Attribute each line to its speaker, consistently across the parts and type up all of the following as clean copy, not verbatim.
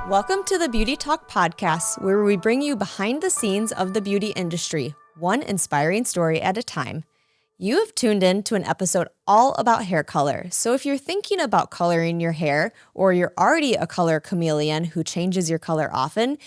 Speaker 1: Welcome to the Beauty Talk podcast, where we bring you behind the scenes of the beauty industry, one inspiring story at a time. You have tuned in to an episode all about hair color. So if you're thinking about coloring your hair, or you're already a color chameleon who changes your color often,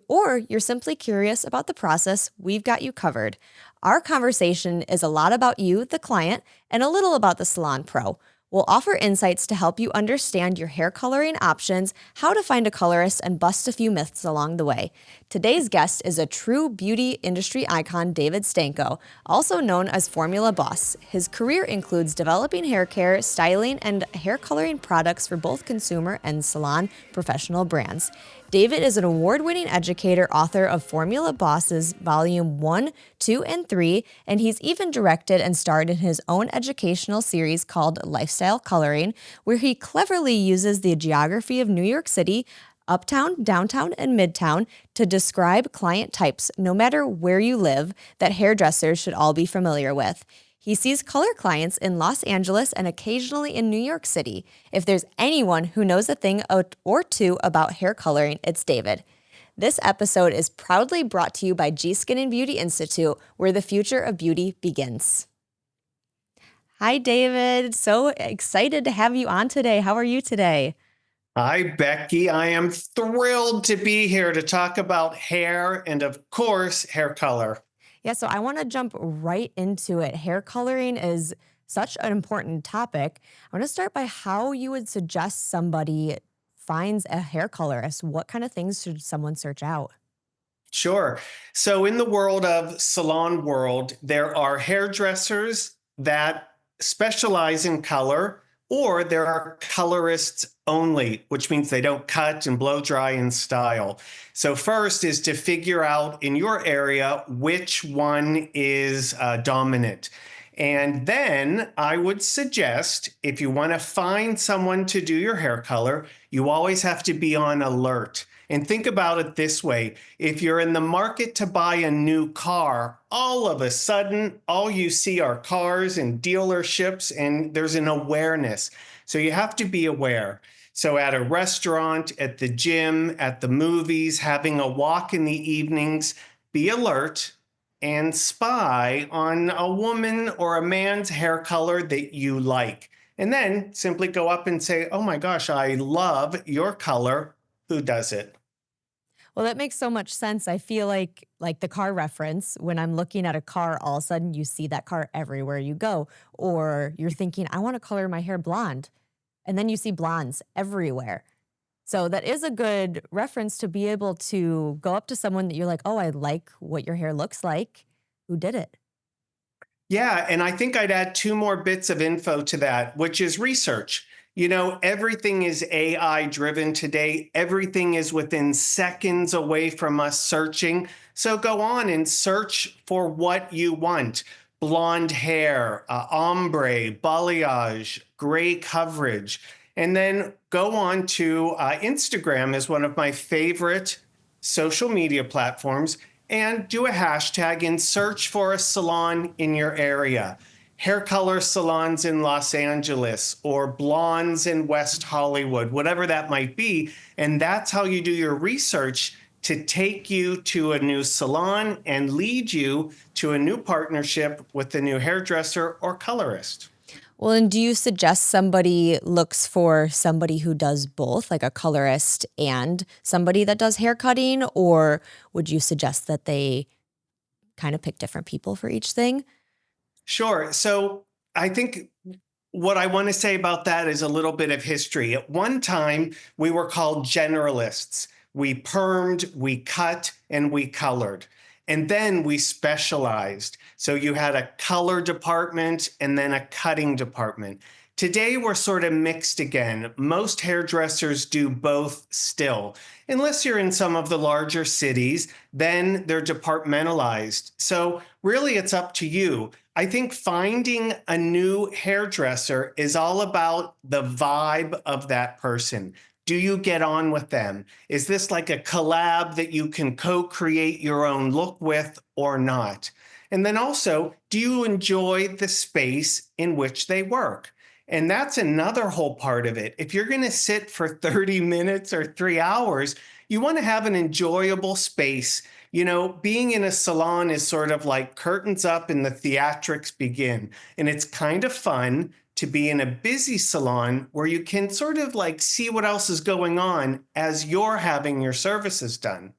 Speaker 1: or you're simply curious about the process, we've got you covered. Our conversation is a lot about you, the client, and a little about the salon pro. We'll offer insights to help you understand your hair coloring options, how to find a colorist, and bust a few myths along the way. Today's guest is a true beauty industry icon, David Stanko, also known as Formula Boss. His career includes developing hair care, styling, and hair coloring products for both consumer and salon professional brands. David is an award-winning educator, author of Formula Boss's Volume 1, 2, and 3, and he's even directed and starred in his own educational series called Lifestyle Coloring, where he cleverly uses the geography of New York City, uptown, downtown, and midtown to describe client types, no matter where you live, that hairdressers should all be familiar with. He sees color clients in Los Angeles and occasionally in New York City. If there's anyone who knows a thing or two about hair coloring, it's David. This episode is proudly brought to you by G Skin and Beauty Institute, where the future of beauty begins. Hi, David. So excited to have you on today. How are you today?
Speaker 2: Hi, Becky. I am thrilled to be here to talk about hair and, of course, hair color.
Speaker 1: Yeah, so I want to jump right into it. Hair coloring is such an important topic. I want to start by how you would suggest somebody finds a hair colorist. What kind of things should someone search out?
Speaker 2: Sure. So in the world of salon world, there are hairdressers that specialize in color, or there are colorists only, which means they don't cut and blow dry and style. So first is to figure out in your area which one is dominant. And then I would suggest, if you want to find someone to do your hair color, you always have to be on alert. And think about it this way. If you're in the market to buy a new car, all of a sudden, all you see are cars and dealerships, and there's an awareness. So you have to be aware. So at a restaurant, at the gym, at the movies, having a walk in the evenings, be alert and spy on a woman or a man's hair color that you like. And then simply go up and say, oh my gosh, I love your color. Who does it?
Speaker 1: Well, that makes so much sense. I feel like the car reference, when I'm looking at a car, all of a sudden you see that car everywhere you go. Or you're thinking, I want to color my hair blonde. And then you see blondes everywhere. So that is a good reference to be able to go up to someone that you're like, oh, I like what your hair looks like. Who did it?
Speaker 2: Yeah, and I think I'd add two more bits of info to that, which is research. You know, everything is AI driven today. Everything is within seconds away from us searching. So go on and search for what you want. Blonde hair, ombre, balayage, gray coverage. And then go on to Instagram is one of my favorite social media platforms, and do a hashtag and search for a salon in your area. Hair color salons in Los Angeles or blondes in West Hollywood, whatever that might be. And that's how you do your research to take you to a new salon and lead you to a new partnership with a new hairdresser or colorist.
Speaker 1: Well, and do you suggest somebody looks for somebody who does both, like a colorist and somebody that does hair cutting? Or would you suggest that they kind of pick different people for each thing?
Speaker 2: Sure. So I think what I want to say about that is a little bit of history. At one time, we were called generalists. We permed, we cut, and we colored. And then we specialized. So you had a color department and then a cutting department. Today, we're sort of mixed again. Most hairdressers do both still. Unless you're in some of the larger cities, then they're departmentalized. So really, it's up to you. I think finding a new hairdresser is all about the vibe of that person. Do you get on with them? Is this like a collab that you can co-create your own look with or not? And then also, do you enjoy the space in which they work? And that's another whole part of it. If you're going to sit for 30 minutes or 3 hours, you want to have an enjoyable space. Being in a salon is sort of like curtains up and the theatrics begin. And it's kind of fun to be in a busy salon where you can sort of like see what else is going on as you're having your services done.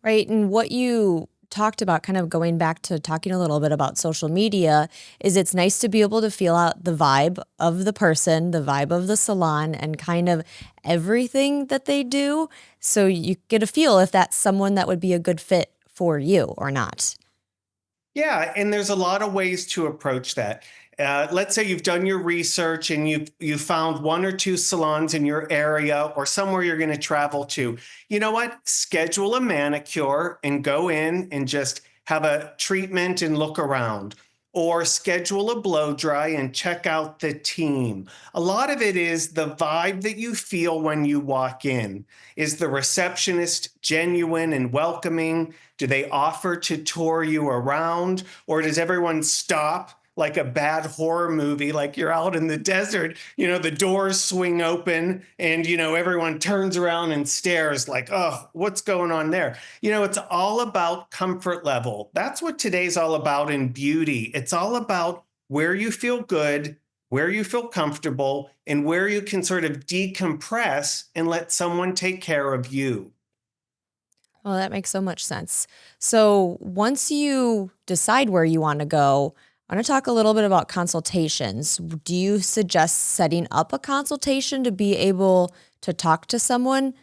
Speaker 1: Right. And what you talked about, kind of going back to talking a little bit about social media, is it's nice to be able to feel out the vibe of the person, the vibe of the salon, and kind of everything that they do. So you get a feel if that's someone that would be a good fit for you or not.
Speaker 2: Yeah, and there's a lot of ways to approach that. Let's say you've done your research and you found one or two salons in your area or somewhere you're going to travel to. You know what? Schedule a manicure and go in and just have a treatment and look around. Or schedule a blow dry and check out the team. A lot of it is the vibe that you feel when you walk in. Is the receptionist genuine and welcoming? Do they offer to tour you around? Or does everyone stop like a bad horror movie, like you're out in the desert, the doors swing open and, everyone turns around and stares like, oh, what's going on there? It's all about comfort level. That's what today's all about in beauty. It's all about where you feel good, where you feel comfortable, and where you can sort of decompress and let someone take care of you.
Speaker 1: Well, that makes so much sense. So once you decide where you want to go, I want to talk a little bit about consultations. Do you suggest setting up a consultation to be able to talk to someone,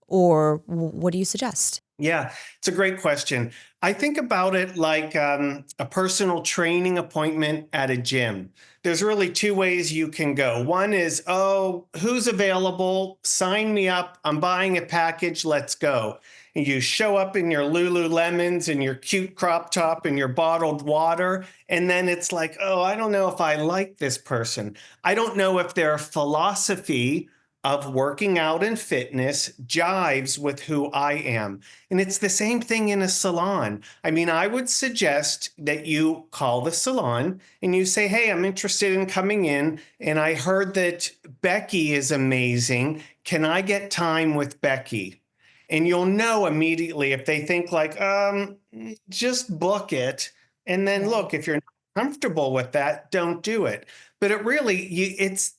Speaker 1: or what do you suggest?
Speaker 2: Yeah, it's a great question. I think about it like a personal training appointment at a gym. There's really two ways you can go. One is, oh, who's available? Sign me up. I'm buying a package. Let's go. And you show up in your Lululemons and your cute crop top and your bottled water. And then it's like, oh, I don't know if I like this person. I don't know if their philosophy of working out and fitness jives with who I am. And it's the same thing in a salon. I mean, I would suggest that you call the salon and you say, hey, I'm interested in coming in. And I heard that Becky is amazing. Can I get time with Becky? And you'll know immediately if they think like, just book it. And then
Speaker 1: Right.
Speaker 2: look, if you're not comfortable with that, don't do it. But it's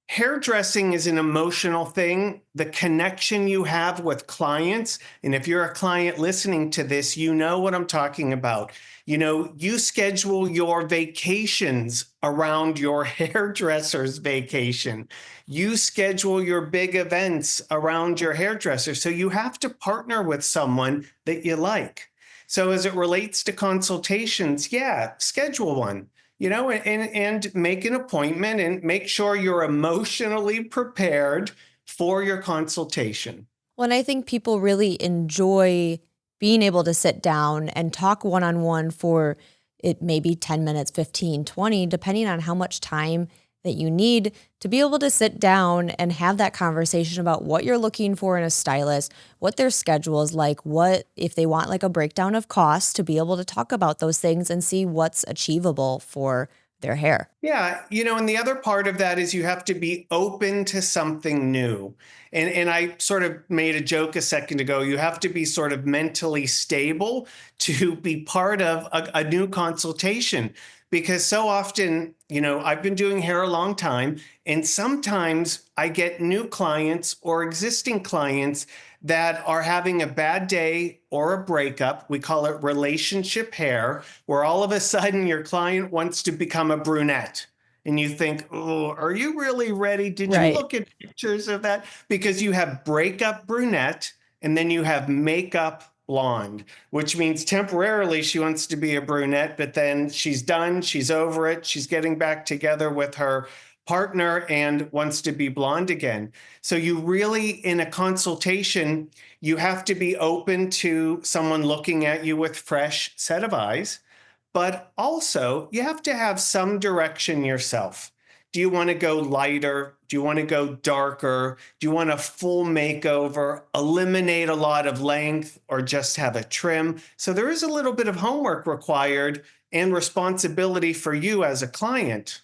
Speaker 2: hairdressing is an emotional thing. The connection you have with clients, and if you're a client listening to this, you know what I'm talking about. You schedule your vacations around your hairdresser's vacation. You schedule your big events around your hairdresser. So you have to partner with someone that you like. So as it relates to consultations, yeah, schedule one, and make an appointment and make sure you're emotionally prepared for your consultation.
Speaker 1: Well, and I think people really enjoy being able to sit down and talk one on one for it maybe 10 minutes, 15, 20, depending on how much time that you need to be able to sit down and have that conversation about what you're looking for in a stylist, what their schedule is like, what if they want like a breakdown of costs to be able to talk about those things and see what's achievable for their hair.
Speaker 2: Yeah, and the other part of that is you have to be open to something new. And I sort of made a joke a second ago. You have to be sort of mentally stable to be part of a new consultation. Because so often, I've been doing hair a long time, and sometimes I get new clients or existing clients that are having a bad day or a breakup. We call it relationship hair, where all of a sudden your client wants to become a brunette. And you think, oh, are you really ready? Did you
Speaker 1: Right.
Speaker 2: look at pictures of that? Because you have breakup brunette and then you have makeup blonde, which means temporarily she wants to be a brunette, but then she's done, she's over it, she's getting back together with her partner and wants to be blonde again. So you really, in a consultation, you have to be open to someone looking at you with fresh set of eyes, but also you have to have some direction yourself. Do you want to go lighter? Do you want to go darker? Do you want a full makeover, eliminate a lot of length, or just have a trim? So there is a little bit of homework required and responsibility for you as a client.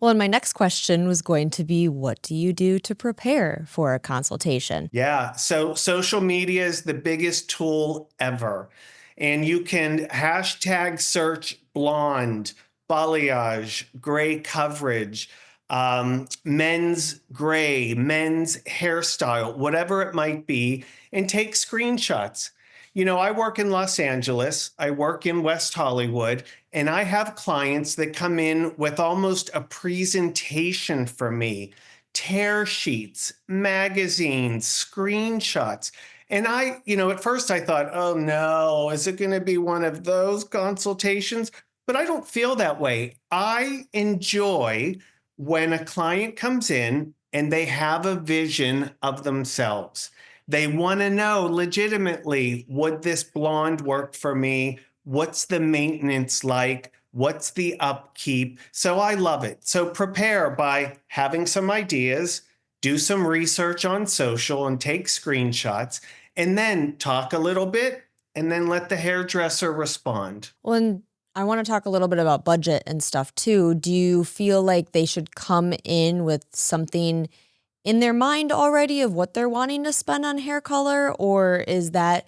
Speaker 1: Well, and my next question was going to be, what do you do to prepare for a consultation?
Speaker 2: Yeah. So social media is the biggest tool ever. And you can hashtag search blonde, balayage, gray coverage, men's gray, men's hairstyle, whatever it might be, and take screenshots. I work in Los Angeles, I work in West Hollywood, and I have clients that come in with almost a presentation for me, tear sheets, magazines, screenshots. And at first I thought, oh no, is it going to be one of those consultations? But I don't feel that way. I enjoy when a client comes in and they have a vision of themselves. They want to know legitimately, would this blonde work for me? What's the maintenance like? What's the upkeep? So I love it. So prepare by having some ideas, do some research on social and take screenshots, and then talk a little bit and then let the hairdresser respond.
Speaker 1: Well, and I want to talk a little bit about budget and stuff too. Do you feel like they should come in with something in their mind already of what they're wanting to spend on hair color, or is that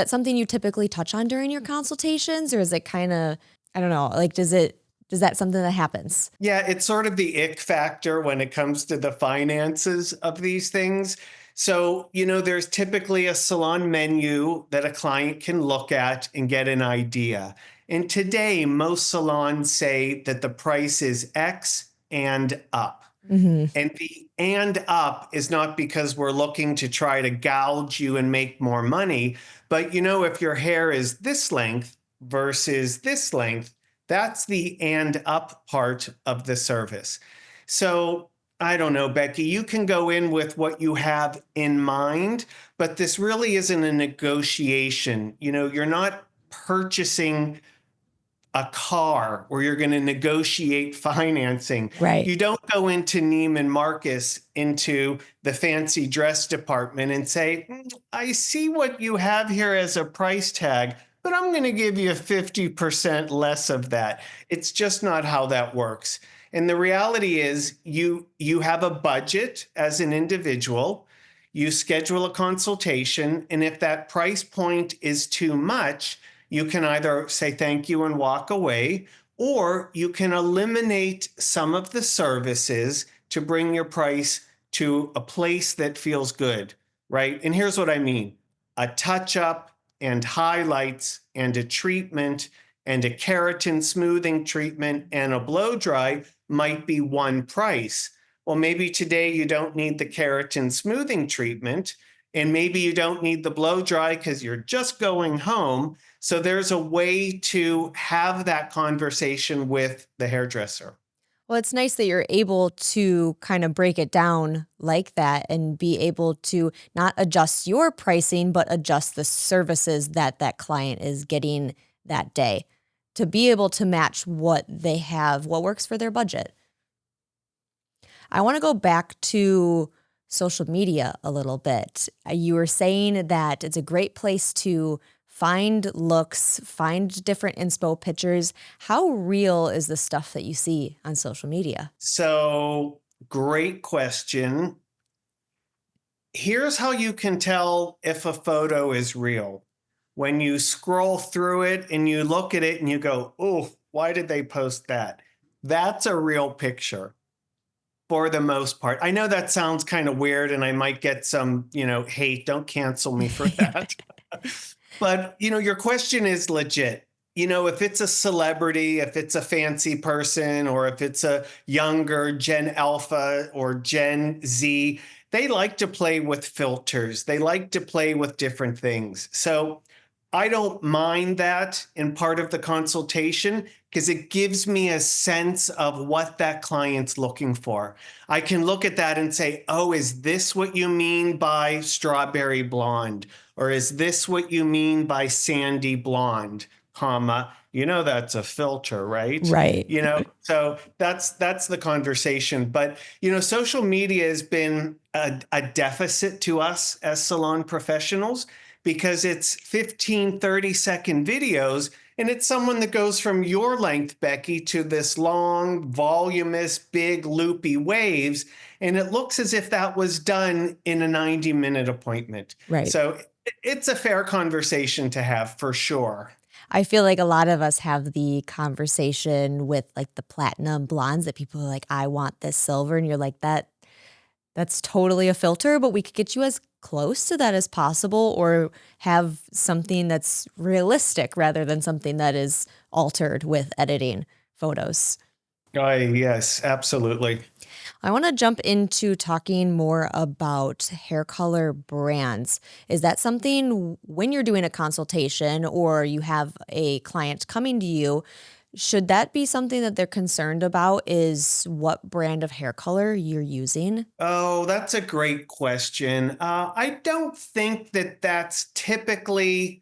Speaker 1: something you typically touch on during your consultations, or is it kind of, I don't know, like does that something that happens?
Speaker 2: Yeah, it's sort of the ick factor when it comes to the finances of these things. So, there's typically a salon menu that a client can look at and get an idea. And today, most salons say that the price is X and up.
Speaker 1: Hmm.
Speaker 2: And the and up is not because we're looking to try to gouge you and make more money, but if your hair is this length versus this length, that's the and up part of the service. So I don't know, Becky, you can go in with what you have in mind, but this really isn't a negotiation. You're not purchasing a car where you're going to negotiate financing.
Speaker 1: Right.
Speaker 2: You don't go into Neiman Marcus into the fancy dress department and say, I see what you have here as a price tag, but I'm going to give you 50% less of that. It's just not how that works. And the reality is you have a budget as an individual. You schedule a consultation, and if that price point is too much, you can either say thank you and walk away, or you can eliminate some of the services to bring your price to a place that feels good, right? And here's what I mean: a touch up and highlights and a treatment and a keratin smoothing treatment and a blow dry might be one price. Well, maybe today you don't need the keratin smoothing treatment, and maybe you don't need the blow dry because you're just going home. So there's a way to have that conversation with the hairdresser.
Speaker 1: Well, it's nice that you're able to kind of break it down like that and be able to not adjust your pricing, but adjust the services that that client is getting that day to be able to match what they have, what works for their budget. I want to go back to social media a little bit. You were saying that it's a great place to find looks, find different inspo pictures. How real is the stuff that you see on social media?
Speaker 2: So, great question. Here's how you can tell if a photo is real. When you scroll through it and you look at it and you go, oh, why did they post that? That's a real picture for the most part. I know that sounds kind of weird and I might get some, hate. Don't cancel me for that. But, your question is legit. If it's a celebrity, if it's a fancy person, or if it's a younger Gen Alpha or Gen Z, they like to play with filters. They like to play with different things. So I don't mind that in part of the consultation because it gives me a sense of what that client's looking for. I can look at that and say, oh, is this what you mean by strawberry blonde? Or is this what you mean by sandy blonde, comma, that's a filter, right?
Speaker 1: Right.
Speaker 2: So that's the conversation. But, social media has been a deficit to us as salon professionals because it's 15, 30-second videos And it's someone that goes from your length, Becky, to this long, voluminous, big, loopy waves. And it looks as if that was done in a 90-minute appointment.
Speaker 1: Right.
Speaker 2: So it's a fair conversation to have for sure.
Speaker 1: I feel like a lot of us have the conversation with like the platinum blondes that people are like, I want this silver. And you're like, that's totally a filter, but we could get you as close to that as possible or have something that's realistic rather than something that is altered with editing photos.
Speaker 2: Yes, absolutely.
Speaker 1: I want to jump into talking more about hair color brands. Is that something when you're doing a consultation or you have a client coming to you, should that be something that they're concerned about is what brand of hair color you're using?
Speaker 2: Oh, that's a great question. I don't think that that's typically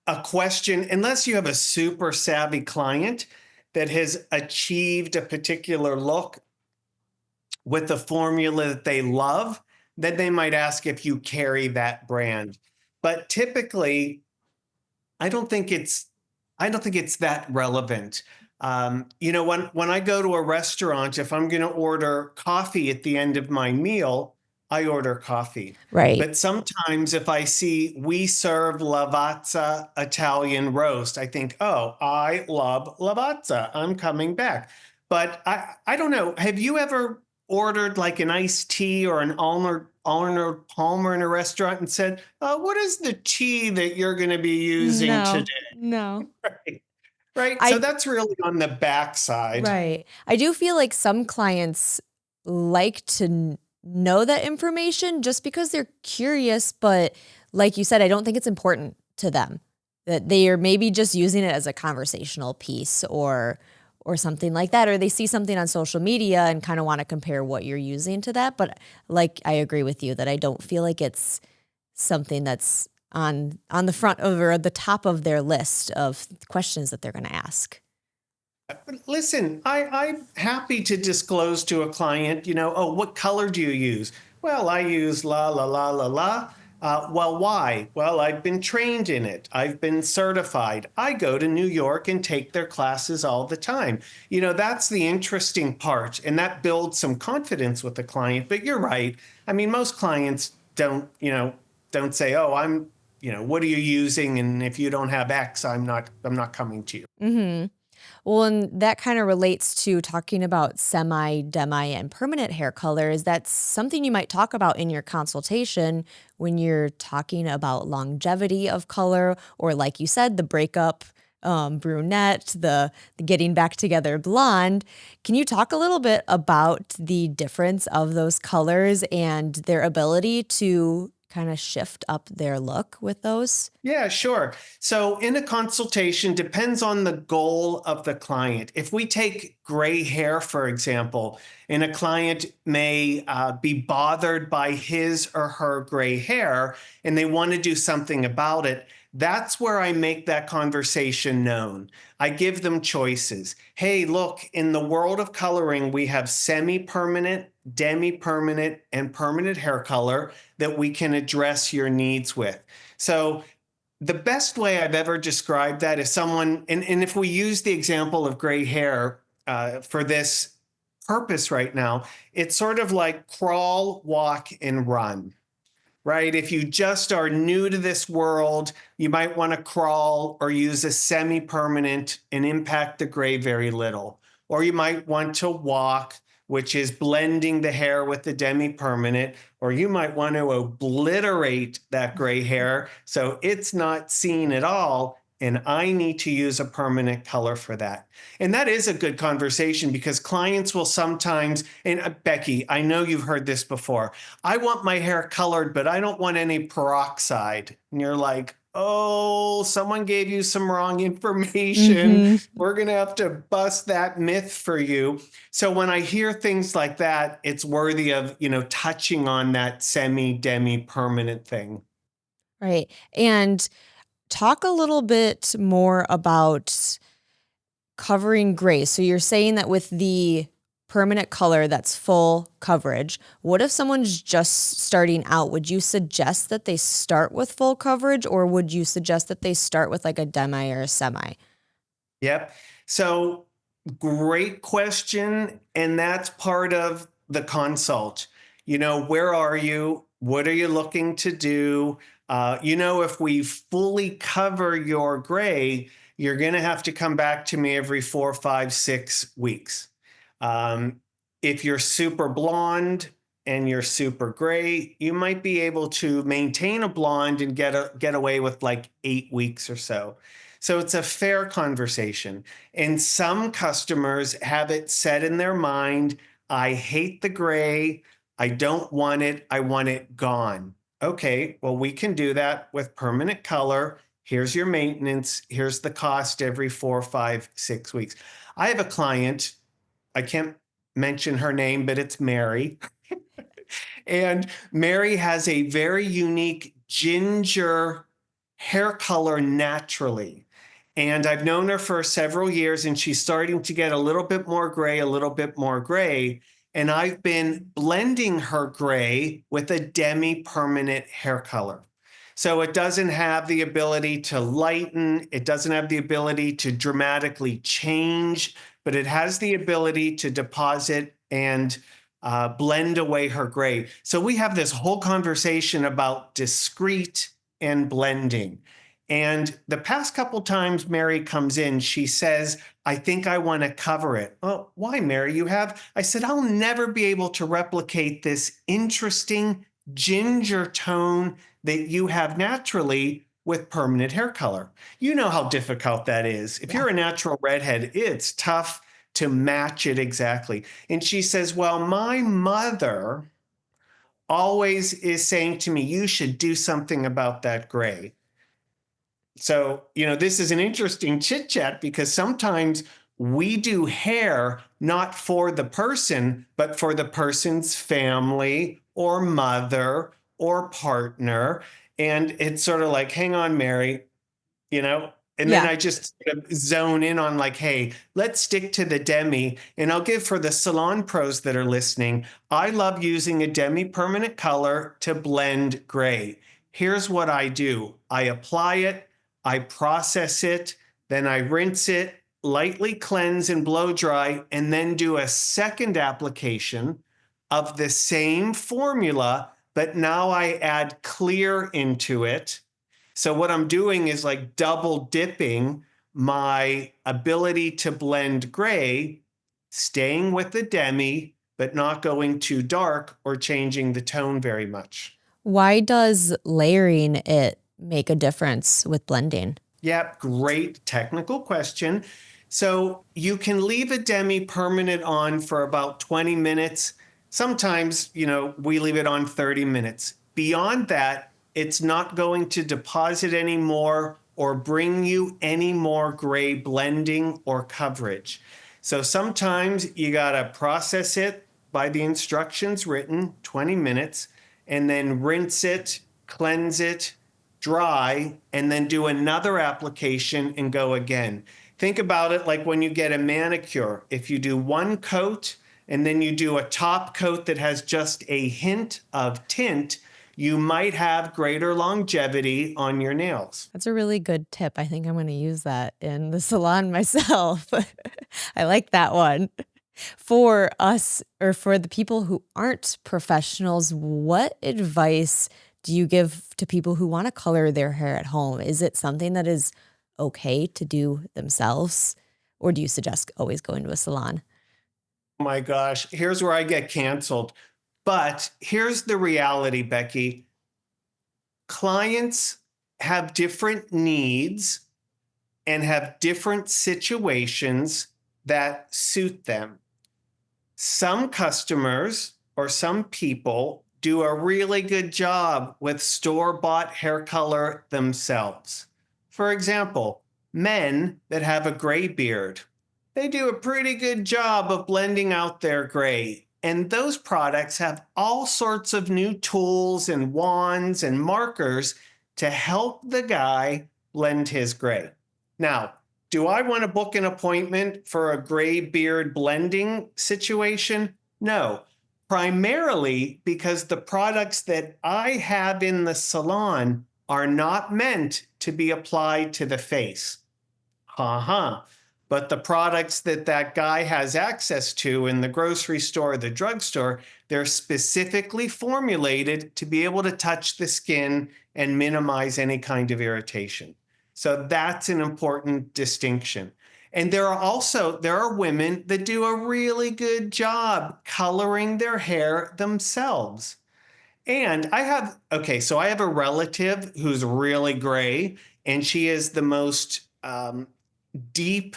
Speaker 2: a question, unless you have a super savvy client that has achieved a particular look with the formula that they love, then they might ask if you carry that brand. But typically, I don't think it's I don't think it's that relevant. When I go to a restaurant, if I'm going to order coffee at the end of my meal, I order coffee.
Speaker 1: Right.
Speaker 2: But sometimes if I see we serve Lavazza Italian roast, I think, oh, I love Lavazza. I'm coming back. But I don't know. Have you ever ordered like an iced tea or an Arnold Palmer in a restaurant and said, what is the tea that you're going to be using today?
Speaker 1: No.
Speaker 2: Right. Right. So
Speaker 1: I
Speaker 2: that's really on the backside.
Speaker 1: Right. I do feel like some clients like to know that information just because they're curious, but like you said, I don't think it's important to them. That they are maybe just using it as a conversational piece or something like that, or they see something on social media and kind of want to compare what you're using to that. But like I agree with you that I don't feel like it's something that's on the front of or the top of their list of questions that they're going to ask.
Speaker 2: Listen, I'm happy to disclose to a client, oh, what color do you use? Well, I use la, la, la, la, la. Well, why? Well, I've been trained in it. I've been certified. I go to New York and take their classes all the time. That's the interesting part. And that builds some confidence with the client. But you're right. I mean, most clients don't say, oh, what are you using? And if you don't have X, I'm not coming to you.
Speaker 1: Mm-hmm. Well, and that kind of relates to talking about semi, demi, and permanent hair colors. That's something you might talk about in your consultation when you're talking about longevity of color, or like you said, the breakup brunette, the getting back together blonde. Can you talk a little bit about the difference of those colors and their ability to kind of shift up their look with those?
Speaker 2: Yeah, sure. So in a consultation, depends on the goal of the client. If we take gray hair, for example, and a client may be bothered by his or her gray hair and they want to do something about it, that's where I make that conversation known. I give them choices. Hey, look, in the world of coloring, we have semi-permanent, demi-permanent, and permanent hair color that we can address your needs with. So the best way I've ever described that is someone, and if we use the example of gray hair for this purpose right now, it's sort of like crawl, walk, and run, right? If you just are new to this world, you might want to crawl or use a semi-permanent and impact the gray very little. Or you might want to walk, which is blending the hair with the demi-permanent, or you might want to obliterate that gray hair so it's not seen at all. And I need to use a permanent color for that. And that is a good conversation because clients will sometimes, and Becky, I know you've heard this before. I want my hair colored, but I don't want any peroxide. And you're like, oh, someone gave you some wrong information.
Speaker 1: Mm-hmm.
Speaker 2: We're going to have to bust that myth for you. So when I hear things like that, it's worthy of, touching on that semi-demi permanent thing.
Speaker 1: Right. And talk a little bit more about covering gray. So you're saying that with the permanent color that's full coverage. What if someone's just starting out? Would you suggest that they start with full coverage, or would you suggest that they start with like a demi or a semi?
Speaker 2: Yep. So great question. And that's part of the consult. Where are you? What are you looking to do? If we fully cover your gray, you're going to have to come back to me every 4, 5, 6 weeks. Um, if you're super blonde and you're super gray, you might be able to maintain a blonde and get away with like 8 weeks or so. So it's a fair conversation. And some customers have it set in their mind, I hate the gray. I don't want it. I want it gone. Okay, well, we can do that with permanent color. Here's your maintenance. Here's the cost every 4, 5, 6 weeks. I have a client, I can't mention her name, but it's Mary. And Mary has a very unique ginger hair color naturally. And I've known her for several years, and she's starting to get a little bit more gray, a little bit more gray. And I've been blending her gray with a demi-permanent hair color. So it doesn't have the ability to lighten, it doesn't have the ability to dramatically change, but it has the ability to deposit and blend away her gray. So we have this whole conversation about discrete and blending. And the past couple times Mary comes in, she says, I think I want to cover it. Oh, why, Mary? I said, I'll never be able to replicate this interesting ginger tone that you have naturally with permanent hair color. You know how difficult that is. If you're a natural redhead, it's tough to match it exactly. And she says, well, my mother always is saying to me, you should do something about that gray. So, this is an interesting chit chat because sometimes we do hair not for the person, but for the person's family or mother or partner. And it's sort of like, hang on, Mary, and then
Speaker 1: Yeah.
Speaker 2: I just sort of zone in on like, hey, let's stick to the demi. And I'll give for the salon pros that are listening, I love using a demi permanent color to blend gray. Here's what I do. I apply it, I process it, then I rinse it, lightly cleanse and blow dry, and then do a second application of the same formula, but now I add clear into it. So what I'm doing is like double dipping my ability to blend gray, staying with the demi, but not going too dark or changing the tone very much.
Speaker 1: Why does layering it make a difference with blending?
Speaker 2: Yep, great technical question. So you can leave a demi permanent on for about 20 minutes. Sometimes, we leave it on 30 minutes. Beyond that, it's not going to deposit anymore or bring you any more gray blending or coverage. So sometimes you got to process it by the instructions written, 20 minutes, and then rinse it, cleanse it, dry, and then do another application and go again. Think about it like when you get a manicure. If you do one coat and then you do a top coat that has just a hint of tint, you might have greater longevity on your nails.
Speaker 1: That's a really good tip. I think I'm going to use that in the salon myself. I like that one. For us, or for the people who aren't professionals, what advice do you give to people who want to color their hair at home? Is it something that is okay to do themselves, or do you suggest always going to a salon?
Speaker 2: Oh my gosh, here's where I get canceled. But here's the reality, Becky. Clients have different needs and have different situations that suit them. Some customers or some people do a really good job with store-bought hair color themselves. For example, men that have a gray beard, they do a pretty good job of blending out their gray. And those products have all sorts of new tools and wands and markers to help the guy blend his gray. Now, Do I want to book an appointment for a gray beard blending situation? No, primarily because the products that I have in the salon are not meant to be applied to the face. Uh-huh. But the products that that guy has access to in the grocery store, the drugstore, they're specifically formulated to be able to touch the skin and minimize any kind of irritation. So that's an important distinction. And there are women that do a really good job coloring their hair themselves. And I have a relative who's really gray, and she is the most deep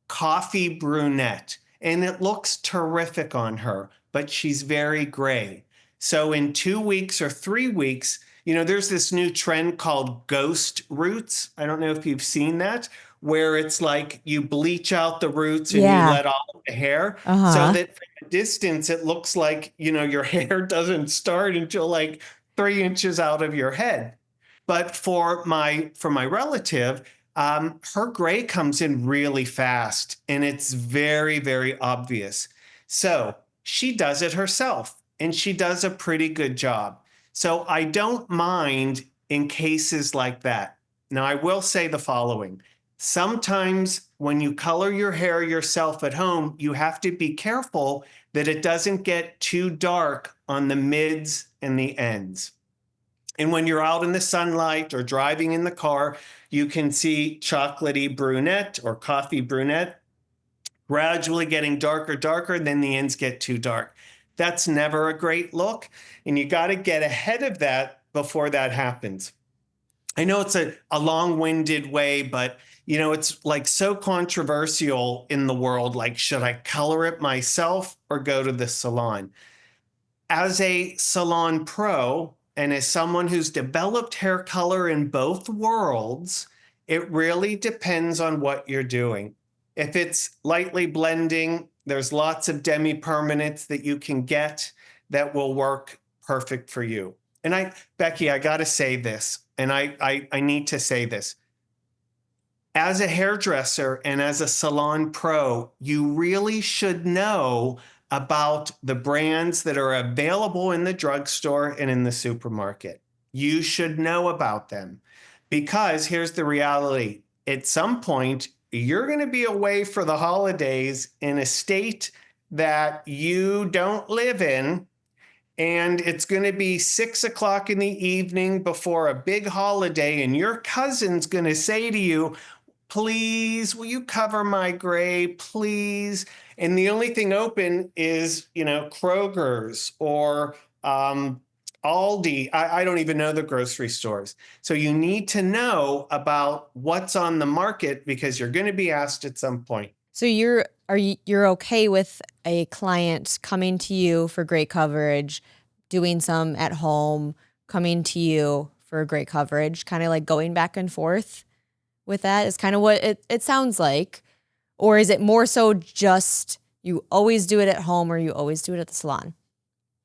Speaker 2: coffee brunette, and it looks terrific on her, but she's very gray. So in 2 weeks or 3 weeks, there's this new trend called ghost roots. I don't know if you've seen that, where it's like you bleach out the roots and you
Speaker 1: Yeah.
Speaker 2: let off the hair so
Speaker 1: Uh-huh.
Speaker 2: that from a distance it looks like, your hair doesn't start until like 3 inches out of your head. But for my relative, her gray comes in really fast and it's very, very obvious. So she does it herself and she does a pretty good job. So I don't mind in cases like that. Now, I will say the following. Sometimes when you color your hair yourself at home, you have to be careful that it doesn't get too dark on the mids and the ends. And when you're out in the sunlight or driving in the car, you can see chocolatey brunette or coffee brunette gradually getting darker, darker, then the ends get too dark. That's never a great look. And you got to get ahead of that before that happens. I know it's a long-winded way, but it's like so controversial in the world. Like, should I color it myself or go to the salon? As a salon pro and as someone who's developed hair color in both worlds, it really depends on what you're doing. If it's lightly blending, there's lots of demi-permanents that you can get that will work perfect for you. And Becky, I got to say this, and I need to say this. As a hairdresser and as a salon pro, you really should know about the brands that are available in the drugstore and in the supermarket. You should know about them because here's the reality. At some point, you're going to be away for the holidays in a state that you don't live in. And it's going to be 6 o'clock in the evening before a big holiday, and your cousin's going to say to you, please, will you cover my gray, please? And the only thing open is, Kroger's or Aldi. I don't even know the grocery stores. So you need to know about what's on the market because you're going to be asked at some point.
Speaker 1: So you're okay with a client coming to you for gray coverage, doing some at home, coming to you for gray coverage, kind of like going back and forth with that is kind of what it sounds like? Or is it more so just you always do it at home or you always do it at the salon?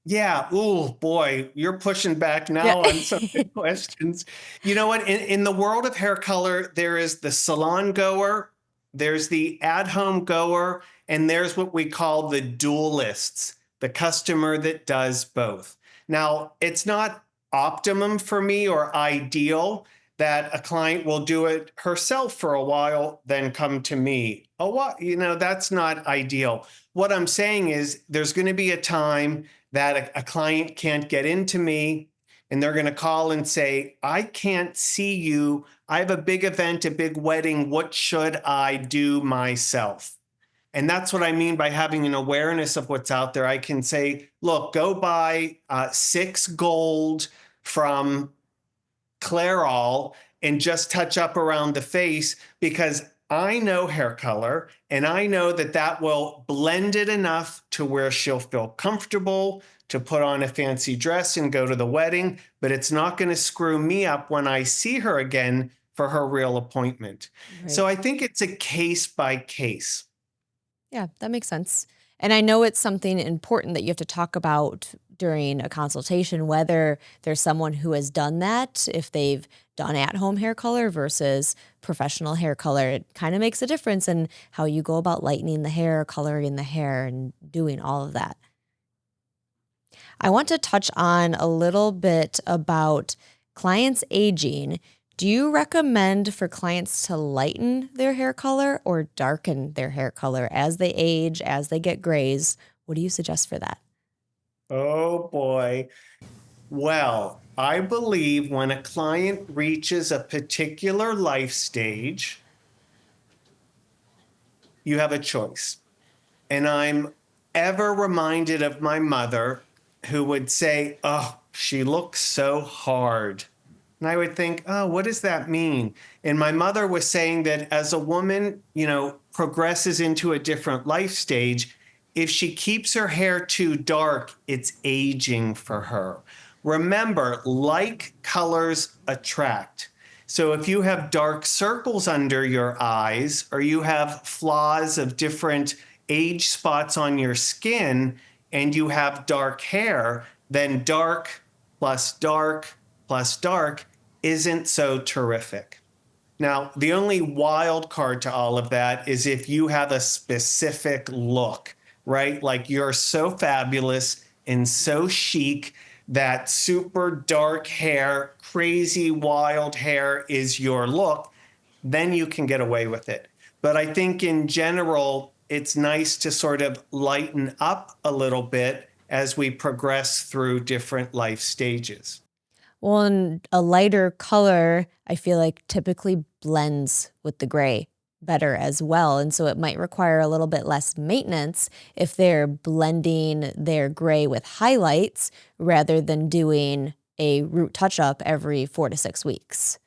Speaker 2: Yeah. Oh, boy, you're pushing back
Speaker 1: Yeah.
Speaker 2: now on some good questions. You know what? In the world of hair color, there is the salon goer, there's the at-home goer, and there's what we call the dualists, the customer that does both. Now, it's not optimum for me or ideal that a client will do it herself for a while, then come to me. Oh, what? That's not ideal. What I'm saying is there's going to be a time that a client can't get into me and they're going to call and say, I can't see you. I have a big event, a big wedding. What should I do myself? And that's what I mean by having an awareness of what's out there. I can say, look, go buy 6 gold from Clairol and just touch up around the face because I know hair color and I know that that will blend it enough to where she'll feel comfortable to put on a fancy dress and go to the wedding, but it's not going to screw me up when I see her again for her real appointment.
Speaker 1: Right.
Speaker 2: So I think it's a case by case.
Speaker 1: Yeah, that makes sense. And I know it's something important that you have to talk about during a consultation, whether there's someone who has done that, if they've done at-home hair color versus professional hair color. It kind of makes a difference in how you go about lightening the hair, coloring the hair, and doing all of that. I want to touch on a little bit about clients aging. Do you recommend for clients to lighten their hair color or darken their hair color as they age, as they get grays? What do you suggest for that?
Speaker 2: Oh boy. Well, I believe when a client reaches a particular life stage, you have a choice. And I'm ever reminded of my mother who would say, "Oh, she looks so hard." And I would think, "Oh, what does that mean?" And my mother was saying that as a woman, progresses into a different life stage, if she keeps her hair too dark, it's aging for her. Remember, like colors attract. So if you have dark circles under your eyes, or you have flaws of different age spots on your skin, and you have dark hair, then dark plus dark plus dark isn't so terrific. Now, the only wild card to all of that is if you have a specific look, right? Like you're so fabulous and so chic that super dark hair, crazy wild hair is your look, then you can get away with it. But I think in general, it's nice to sort of lighten up a little bit as we progress through different life stages.
Speaker 1: Well, and a lighter color, I feel like typically blends with the gray better as well. And so it might require a little bit less maintenance if they're blending their gray with highlights rather than doing a root touch up every 4 to 6 weeks.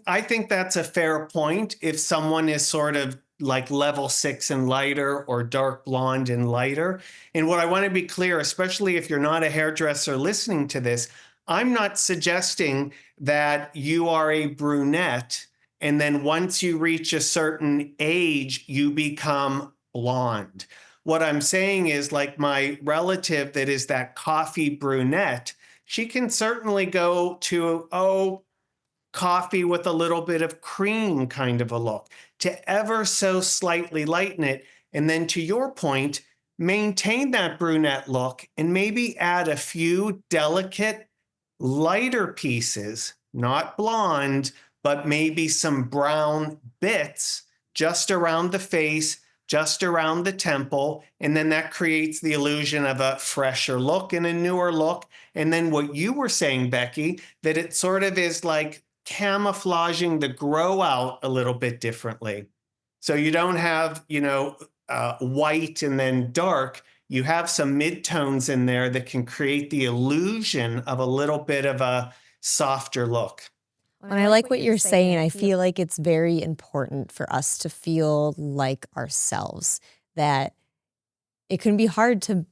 Speaker 2: I think that's a fair point. If someone is sort of like level 6 and lighter or dark blonde and lighter. And what I want to be clear, especially if you're not a hairdresser listening to this, I'm not suggesting that you are a brunette and then once you reach a certain age, you become blonde. What I'm saying is, like my relative that is that coffee brunette, she can certainly go to, coffee with a little bit of cream kind of a look, to ever so slightly lighten it. And then to your point, maintain that brunette look and maybe add a few delicate, lighter pieces, not blonde, but maybe some brown bits just around the face, just around the temple. And then that creates the illusion of a fresher look and a newer look. And then what you were saying, Becky, that it sort of is like camouflaging the grow out a little bit differently. So you don't have, white and then dark. You have some midtones in there that can create the illusion of a little bit of a softer look.
Speaker 1: When I like what you're saying, I feel like it's very important for us to feel like ourselves, that it can be hard to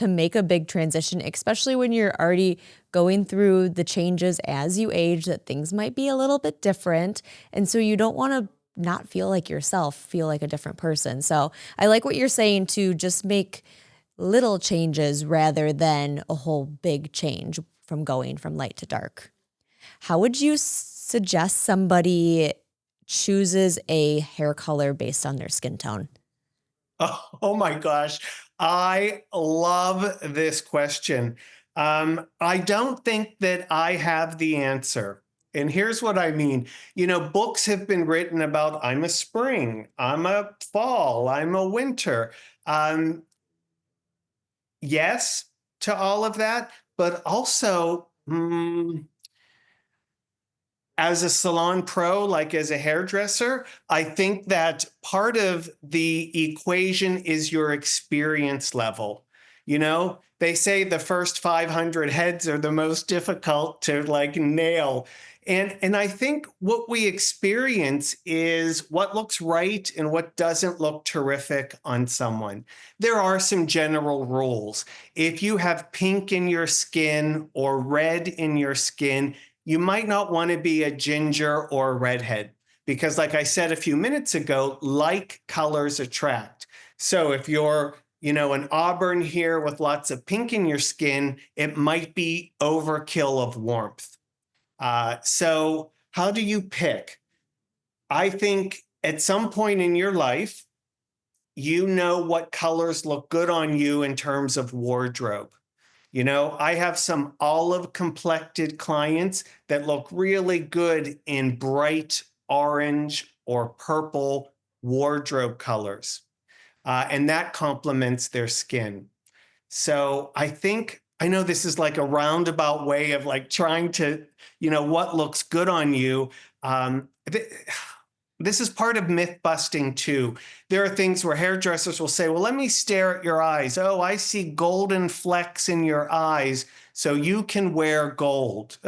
Speaker 1: make a big transition, especially when you're already going through the changes as you age, that things might be a little bit different. And so you don't want to not feel like yourself, feel like a different person. So I like what you're saying, to just make little changes rather than a whole big change from going from light to dark. How would you suggest somebody chooses a hair color based on their skin tone?
Speaker 2: Oh my gosh. I love this question. I don't think that I have the answer. And here's what I mean. Books have been written about I'm a spring, I'm a fall, I'm a winter. Yes to all of that, but also, as a salon pro, like as a hairdresser, I think that part of the equation is your experience level. They say the first 500 heads are the most difficult to like nail. And I think what we experience is what looks right and what doesn't look terrific on someone. There are some general rules. If you have pink in your skin or red in your skin, you might not want to be a ginger or a redhead because, like I said a few minutes ago, like colors attract. So if you're, an auburn here with lots of pink in your skin, it might be overkill of warmth. So how do you pick? I think at some point in your life, you know what colors look good on you in terms of wardrobe. I have some olive complected clients that look really good in bright orange or purple wardrobe colors, and that complements their skin. So I know this is like a roundabout way of like trying to, what looks good on you. Um, this is part of myth busting too. There are things where hairdressers will say, well, let me stare at your eyes. Oh, I see golden flecks in your eyes, so you can wear gold.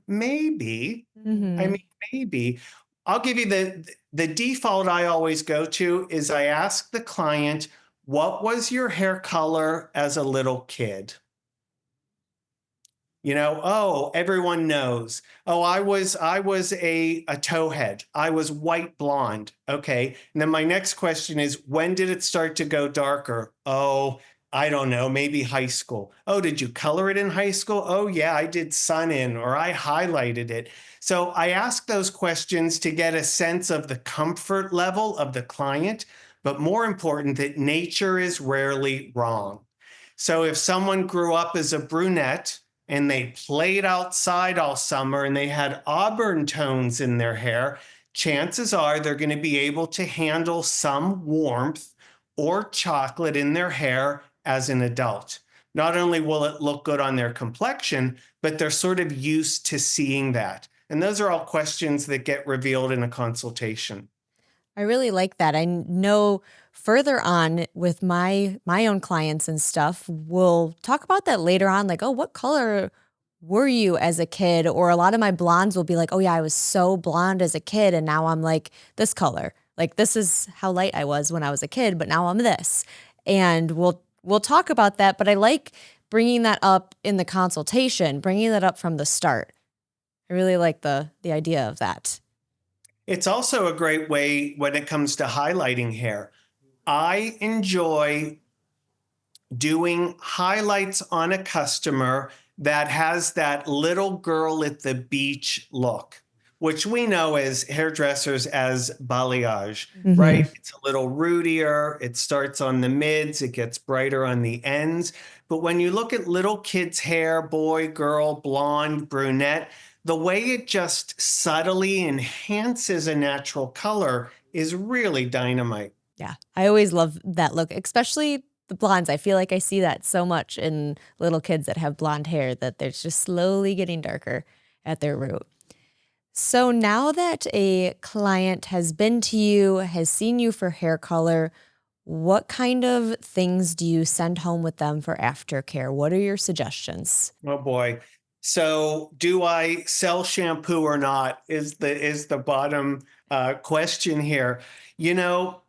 Speaker 2: Maybe. I
Speaker 1: Mm-hmm.
Speaker 2: mean, maybe. I'll give you the default I always go to is I ask the client, what was your hair color as a little kid? Oh, everyone knows. Oh, I was a towhead. I was white blonde. Okay. And then my next question is, when did it start to go darker? Oh, I don't know, maybe high school. Oh, did you color it in high school? Oh, yeah, I did sun in or I highlighted it. So I ask those questions to get a sense of the comfort level of the client, but more important, that nature is rarely wrong. So if someone grew up as a brunette, and they played outside all summer and they had auburn tones in their hair, chances are they're going to be able to handle some warmth or chocolate in their hair as an adult. Not only will it look good on their complexion, but they're sort of used to seeing that. And those are all questions that get revealed in a consultation.
Speaker 1: I really like that. I know further on with my own clients and stuff, we'll talk about that later on. Like, oh, what color were you as a kid? Or a lot of my blondes will be like, oh yeah, I was so blonde as a kid, and now I'm like this color. Like this is how light I was when I was a kid, but now I'm this. And we'll talk about that. But I like bringing that up in the consultation, bringing that up from the start. I really like the idea of that.
Speaker 2: It's also a great way when it comes to highlighting hair. I enjoy doing highlights on a customer that has that little girl at the beach look, which we know as hairdressers as balayage,
Speaker 1: Mm-hmm.
Speaker 2: right? It's a little rootier. It starts on the mids, it gets brighter on the ends. But when you look at little kids' hair, boy, girl, blonde, brunette, the way it just subtly enhances a natural color is really dynamite.
Speaker 1: Yeah, I always love that look, especially the blondes. I feel like I see that so much in little kids that have blonde hair that they're just slowly getting darker at their root. So now that a client has been to you, has seen you for hair color, what kind of things do you send home with them for aftercare? What are your suggestions?
Speaker 2: Oh boy. So do I sell shampoo or not is the bottom question here. You know,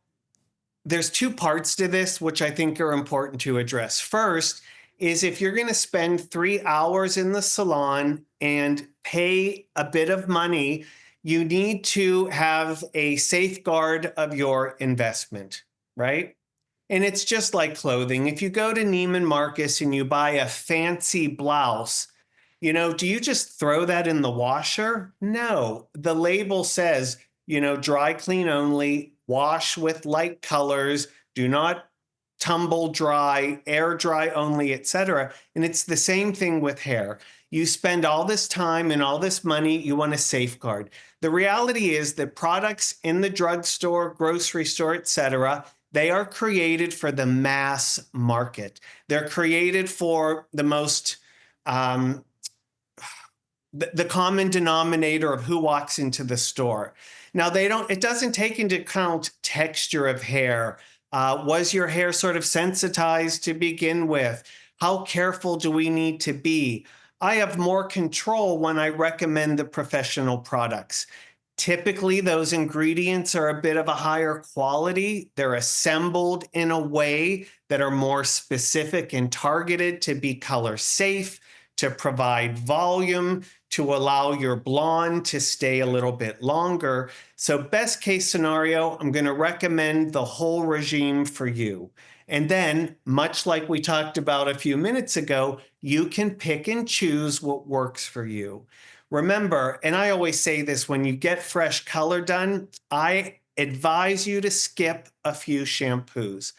Speaker 2: there's two parts to this which I think are important to address. First is if you're going to spend 3 hours in the salon and pay a bit of money, you need to have a safeguard of your investment, right? And it's just like clothing. If you go to Neiman Marcus and you buy a fancy blouse, do you just throw that in the washer? No. The label says, dry clean only, wash with light colors, do not tumble dry, air dry only, etc. And it's the same thing with hair. You spend all this time and all this money, you want to safeguard. The reality is that products in the drugstore, grocery store, etc., they are created for the mass market. They're created for the most the common denominator of who walks into the store. Now it doesn't take into account texture of hair. Was your hair sort of sensitized to begin with? How careful do we need to be? I have more control when I recommend the professional products. Typically, those ingredients are a bit of a higher quality. They're assembled in a way that are more specific and targeted to be color safe, to provide volume, to allow your blonde to stay a little bit longer. So best case scenario, I'm going to recommend the whole regime for you. And then, much like we talked about a few minutes ago, you can pick and choose what works for you. Remember, and I always say this, when you get fresh color done, I advise you to skip a few shampoos.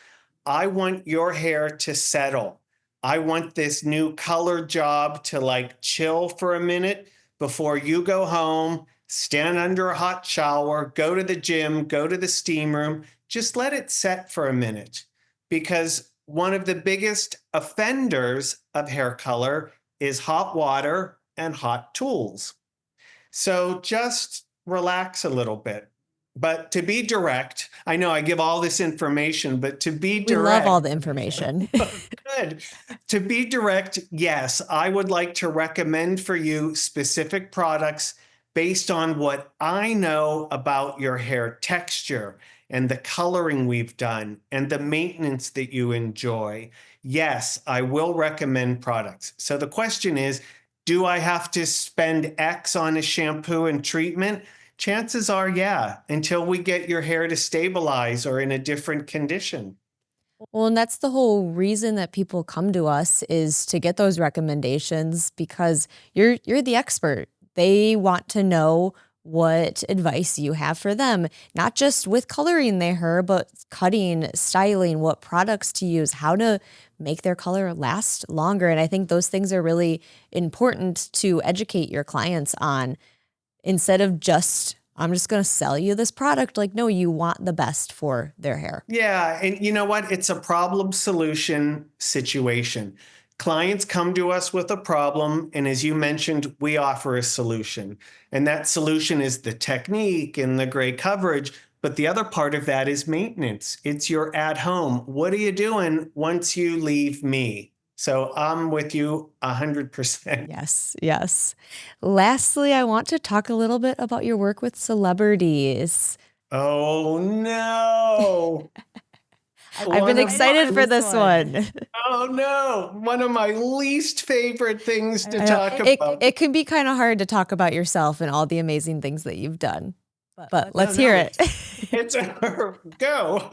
Speaker 2: I want your hair to settle. I want this new color job to like chill for a minute before you go home, stand under a hot shower, go to the gym, go to the steam room. Just let it set for a minute, because one of the biggest offenders of hair color is hot water and hot tools. So just relax a little bit. But to be direct, I know I give all this information, but to be direct.
Speaker 1: We love all the information.
Speaker 2: Good. To be direct, yes, I would like to recommend for you specific products based on what I know about your hair texture and the coloring we've done and the maintenance that you enjoy. Yes, I will recommend products. So the question is, do I have to spend X on a shampoo and treatment? Chances are, yeah, until we get your hair to stabilize or in a different condition.
Speaker 1: Well, and that's the whole reason that people come to us, is to get those recommendations, because you're the expert. They want to know what advice you have for them, not just with coloring their hair, but cutting, styling, what products to use, how to make their color last longer. And I think those things are really important to educate your clients on, instead of just, I'm just going to sell you this product. Like, no, you want the best for their hair.
Speaker 2: Yeah. And you know what? It's a problem solution situation. Clients come to us with a problem. And as you mentioned, we offer a solution. And that solution is the technique and the gray coverage. But the other part of that is maintenance. It's your at home. What are you doing once you leave me? So I'm with you 100%.
Speaker 1: Yes, yes. Lastly, I want to talk a little bit about your work with celebrities.
Speaker 2: Oh, no.
Speaker 1: I've been excited for this one.
Speaker 2: Oh, no. One of my least favorite things to talk about.
Speaker 1: It can be kind of hard to talk about yourself and all the amazing things that you've done. But let's hear it.
Speaker 2: It's go.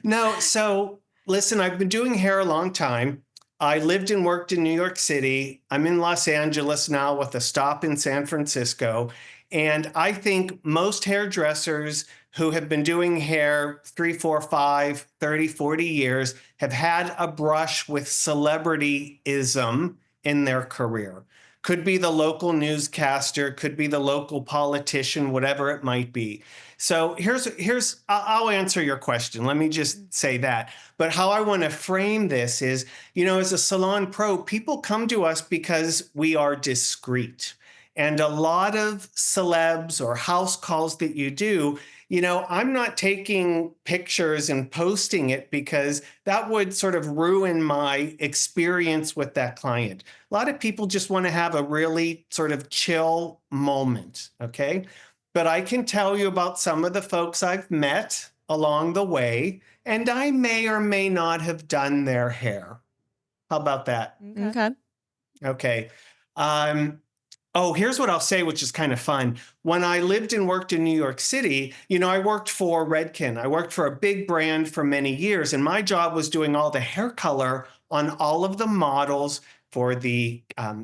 Speaker 2: No, so listen, I've been doing hair a long time. I lived and worked in New York City. I'm in Los Angeles now with a stop in San Francisco. And I think most hairdressers who have been doing hair 3, 4, 5, 30, 40 years have had a brush with celebrityism in their career. Could be the local newscaster, could be the local politician, whatever it might be. So I'll answer your question. Let me just say that. But how I want to frame this is, as a salon pro, people come to us because we are discreet. And a lot of celebs or house calls that you do, I'm not taking pictures and posting it because that would sort of ruin my experience with that client. A lot of people just want to have a really sort of chill moment, okay? But I can tell you about some of the folks I've met along the way, and I may or may not have done their hair. How about that? Okay. Here's what I'll say, which is kind of fun. When I lived and worked in New York City, I worked for Redken. I worked for a big brand for many years, and my job was doing all the hair color on all of the models for the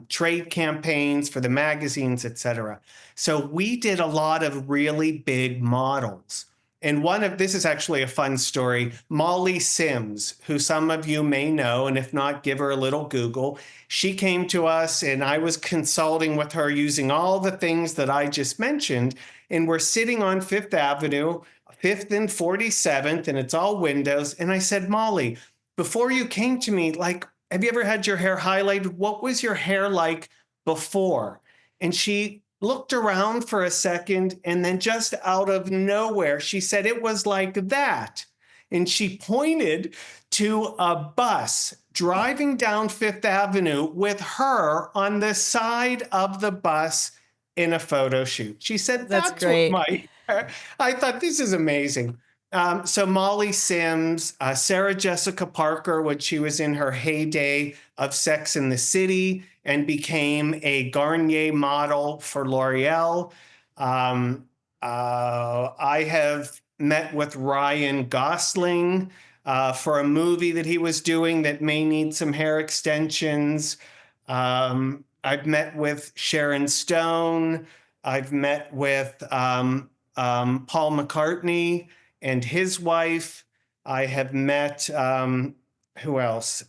Speaker 2: trade campaigns, for the magazines, et cetera. So we did a lot of really big models. And this is actually a fun story. Molly Sims, who some of you may know, and if not, give her a little Google. She came to us and I was consulting with her using all the things that I just mentioned. And we're sitting on Fifth Avenue, 5th and 47th, and it's all windows. And I said, Molly, before you came to me, have you ever had your hair highlighted? What was your hair like before? And she looked around for a second, and then just out of nowhere, she said it was like that. And she pointed to a bus driving down Fifth Avenue with her on the side of the bus in a photo shoot. She said, that's great. I thought, this is amazing. So Molly Sims, Sarah Jessica Parker, when she was in her heyday of Sex and the City, and became a Garnier model for L'Oreal. I have met with Ryan Gosling for a movie that he was doing that may need some hair extensions. I've met with Sharon Stone. I've met with Paul McCartney and his wife. I have met, who else?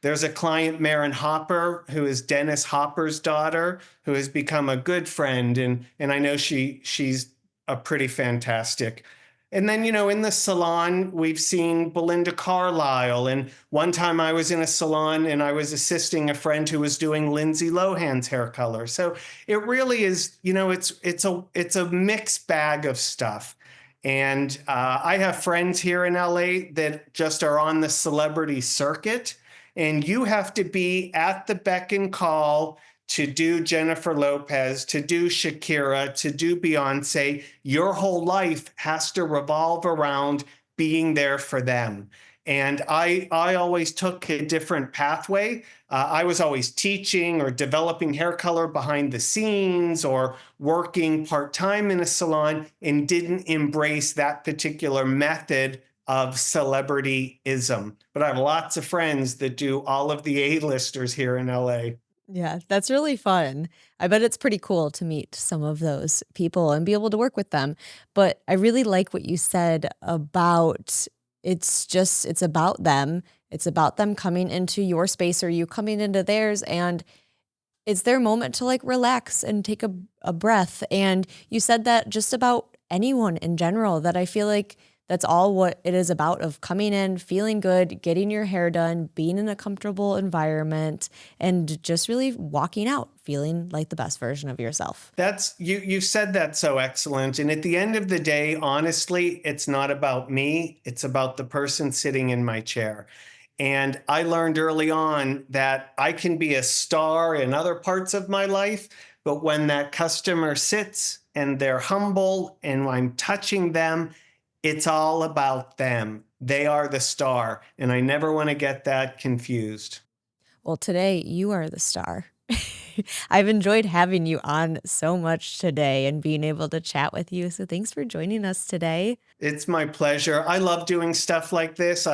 Speaker 2: There's a client, Maren Hopper, who is Dennis Hopper's daughter, who has become a good friend, and I know she's a pretty fantastic. And then, in the salon, we've seen Belinda Carlisle. And one time I was in a salon and I was assisting a friend who was doing Lindsay Lohan's hair color. So it really is, it's a mixed bag of stuff. And I have friends here in LA that just are on the celebrity circuit. And you have to be at the beck and call to do Jennifer Lopez, to do Shakira, to do Beyonce. Your whole life has to revolve around being there for them. And I always took a different pathway. I was always teaching or developing hair color behind the scenes or working part-time in a salon, and didn't embrace that particular method of celebrityism. But I have lots of friends that do all of the A-listers here in LA.
Speaker 1: Yeah, that's really fun. I bet it's pretty cool to meet some of those people and be able to work with them. But I really like what you said about it's about them. It's about them coming into your space or you coming into theirs, and it's their moment to like relax and take a breath. And you said that just about anyone in general, that I feel like that's all what it is about, of coming in, feeling good, getting your hair done, being in a comfortable environment, and just really walking out feeling like the best version of yourself.
Speaker 2: That's you said that so excellent. And at the end of the day, honestly, it's not about me. It's about the person sitting in my chair. And I learned early on that I can be a star in other parts of my life, but when that customer sits and they're humble and I'm touching them, it's all about them. They are the star. And I never want to get that confused.
Speaker 1: Well, today you are the star. I've enjoyed having you on so much today and being able to chat with you. So thanks for joining us today.
Speaker 2: It's my pleasure. I love doing stuff like this.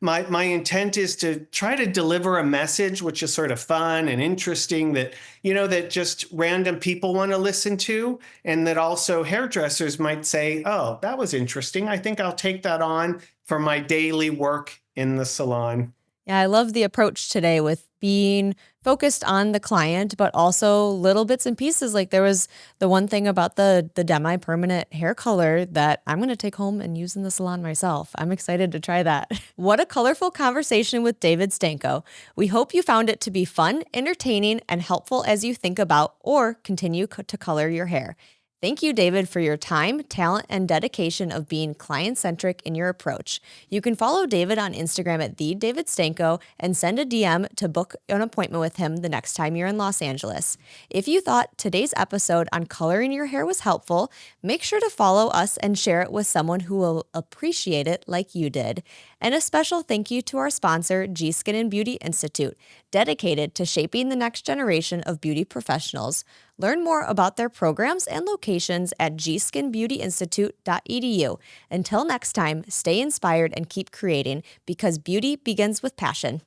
Speaker 2: My intent is to try to deliver a message which is sort of fun and interesting, that that just random people want to listen to, and that also hairdressers might say, "Oh, that was interesting. I think I'll take that on for my daily work in the salon."
Speaker 1: Yeah, I love the approach today with being focused on the client, but also little bits and pieces. Like there was the one thing about the demi-permanent hair color that I'm going to take home and use in the salon myself. I'm excited to try that. What a colorful conversation with David Stanko. We hope you found it to be fun, entertaining, and helpful as you think about or continue to color your hair. Thank you, David, for your time, talent, and dedication of being client-centric in your approach. You can follow David on Instagram at @DavidStanko and send a DM to book an appointment with him the next time you're in Los Angeles. If you thought today's episode on coloring your hair was helpful, make sure to follow us and share it with someone who will appreciate it like you did. And a special thank you to our sponsor, G Skin and Beauty Institute, dedicated to shaping the next generation of beauty professionals. Learn more about their programs and locations at gskinbeautyinstitute.edu. Until next time, stay inspired and keep creating, because beauty begins with passion.